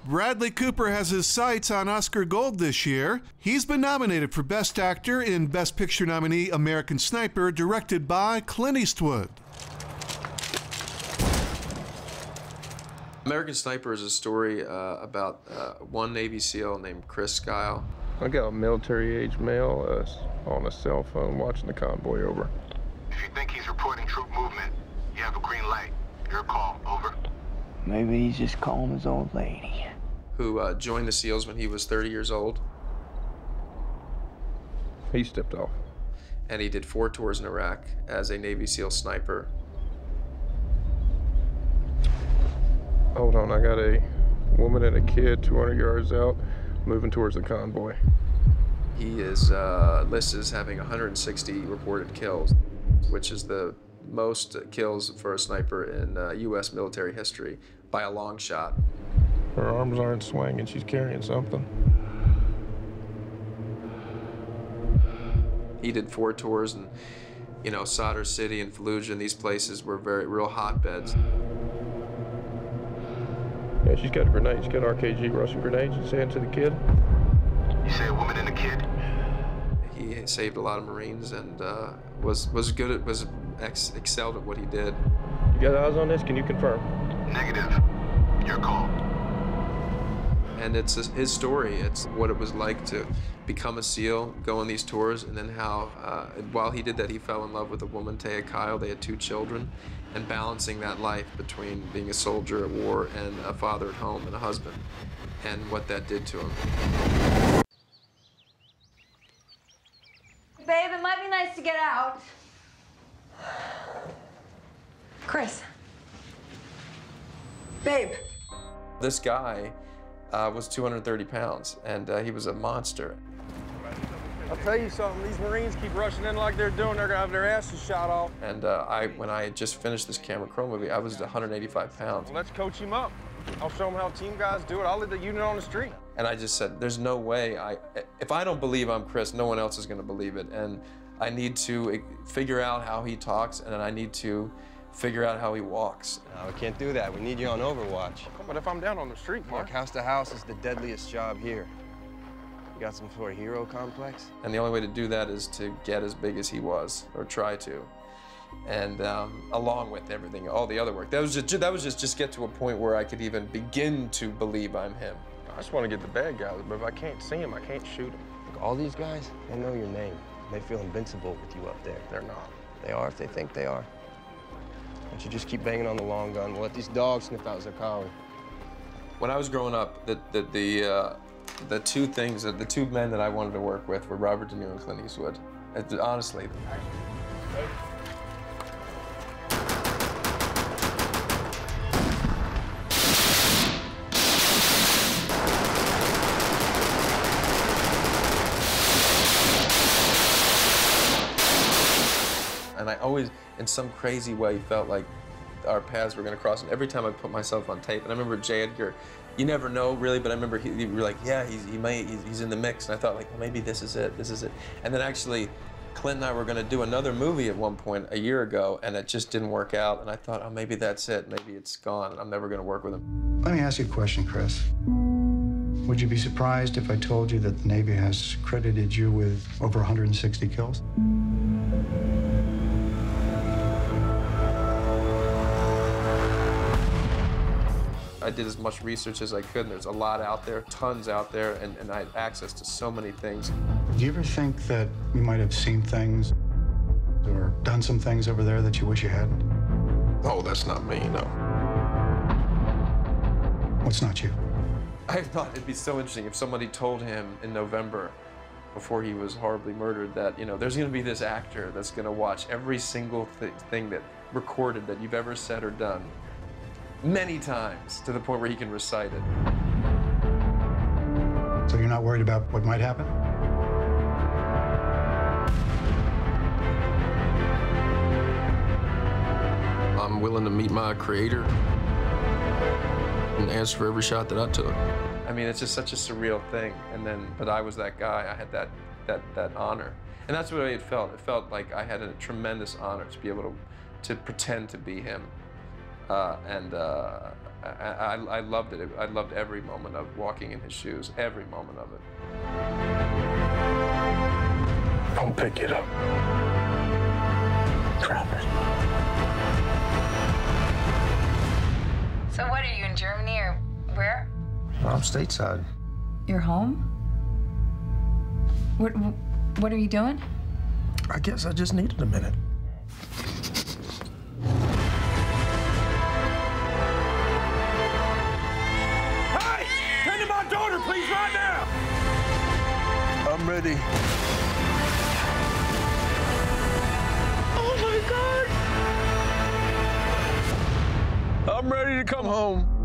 Bradley Cooper has his sights on Oscar Gold this year. He's been nominated for Best Actor in Best Picture nominee American Sniper, directed by Clint Eastwood. American Sniper is a story about one Navy SEAL named Chris Skyle. I got a military-age male on a cell phone watching the convoy over. If you think he's reporting troop movement, you have a green light. Your call, over. Maybe he's just calling his old lady. Who joined the SEALs when he was 30 years old. He stepped off. And he did 4 tours in Iraq as a Navy SEAL sniper. Hold on, I got a woman and a kid 200 yards out, moving towards the convoy. He is listed as having 160 reported kills, which is the most kills for a sniper in U.S. military history by a long shot. Her arms aren't swinging, she's carrying something. He did 4 tours in, you know, Sadr City and Fallujah, and these places were real hotbeds. Yeah, she's got a grenade. She's got RKG Russian grenades. She's saying to the kid. You say a woman and a kid? He saved a lot of Marines and was good at, excelled at what he did. You got eyes on this? Can you confirm? Negative. Your call. And it's his story. It's what it was like to become a SEAL, go on these tours, and then how, while he did that, he fell in love with a woman, Taya Kyle. They had 2 children, and balancing that life between being a soldier at war and a father at home and a husband, and what that did to him. Babe, it might be nice to get out. Chris. Babe. This guy was 230 pounds, and he was a monster. I'll tell you something, these Marines keep rushing in like they're doing, they're gonna have their asses shot off. And when I had just finished this Cameron Crowe movie, I was 185 pounds. Well, let's coach him up. I'll show him how team guys do it. I'll lead the unit on the street. And I just said, there's no way, if I don't believe I'm Chris, no one else is gonna believe it. And I need to figure out how he talks, and then I need to figure out how he walks. No, we can't do that. We need you on Overwatch. But if I'm down on the street, Mark, house to house is the deadliest job here. You got some sort of hero complex? And the only way to do that is to get as big as he was, or try to. And along with everything, all the other work. That was just get to a point where I could even begin to believe I'm him. I just want to get the bad guys, but if I can't see him, I can't shoot him. Look, all these guys, they know your name. They feel invincible with you up there. They're not. They are if they think they are. Why don't you just keep banging on the long gun? We'll let these dogs sniff out Zarqawi. When I was growing up, the 2 men that I wanted to work with were Robert De Niro and Clint Eastwood. Honestly. And I always, in some crazy way, felt like our paths were going to cross. And every time I put myself on tape, and I remember J. Edgar, you never know really, but I remember you were like, yeah, he's in the mix. And I thought, like, well, maybe this is it. And then actually, Clint and I were going to do another movie at one point a year ago, and it just didn't work out. And I thought, oh, maybe that's it. Maybe it's gone, and I'm never going to work with him. Let me ask you a question, Chris. Would you be surprised if I told you that the Navy has credited you with over 160 kills? I did as much research as I could, and there's a lot out there, tons out there, and I had access to so many things. Do you ever think that you might have seen things or done some things over there that you wish you hadn't? Oh, that's not me, no. What's not you? I thought it'd be so interesting if somebody told him in November, before he was horribly murdered, that, you know, there's gonna be this actor that's gonna watch every single thing that recorded that you've ever said or done many times, to the point where he can recite it. So you're not worried about what might happen? I'm willing to meet my creator and answer for every shot that I took. I mean, it's just such a surreal thing. And then, but I was that guy. I had that honor. And that's the way it felt. It felt like I had a tremendous honor to be able to pretend to be him. I loved it. I loved every moment of walking in his shoes, every moment of it. Don't pick it up. Drop it. So what, are you in Germany or where? I'm stateside. You're home? What are you doing? I guess I just needed a minute. Hey! Tend to my daughter, please, right now! I'm ready. I'm ready to come home.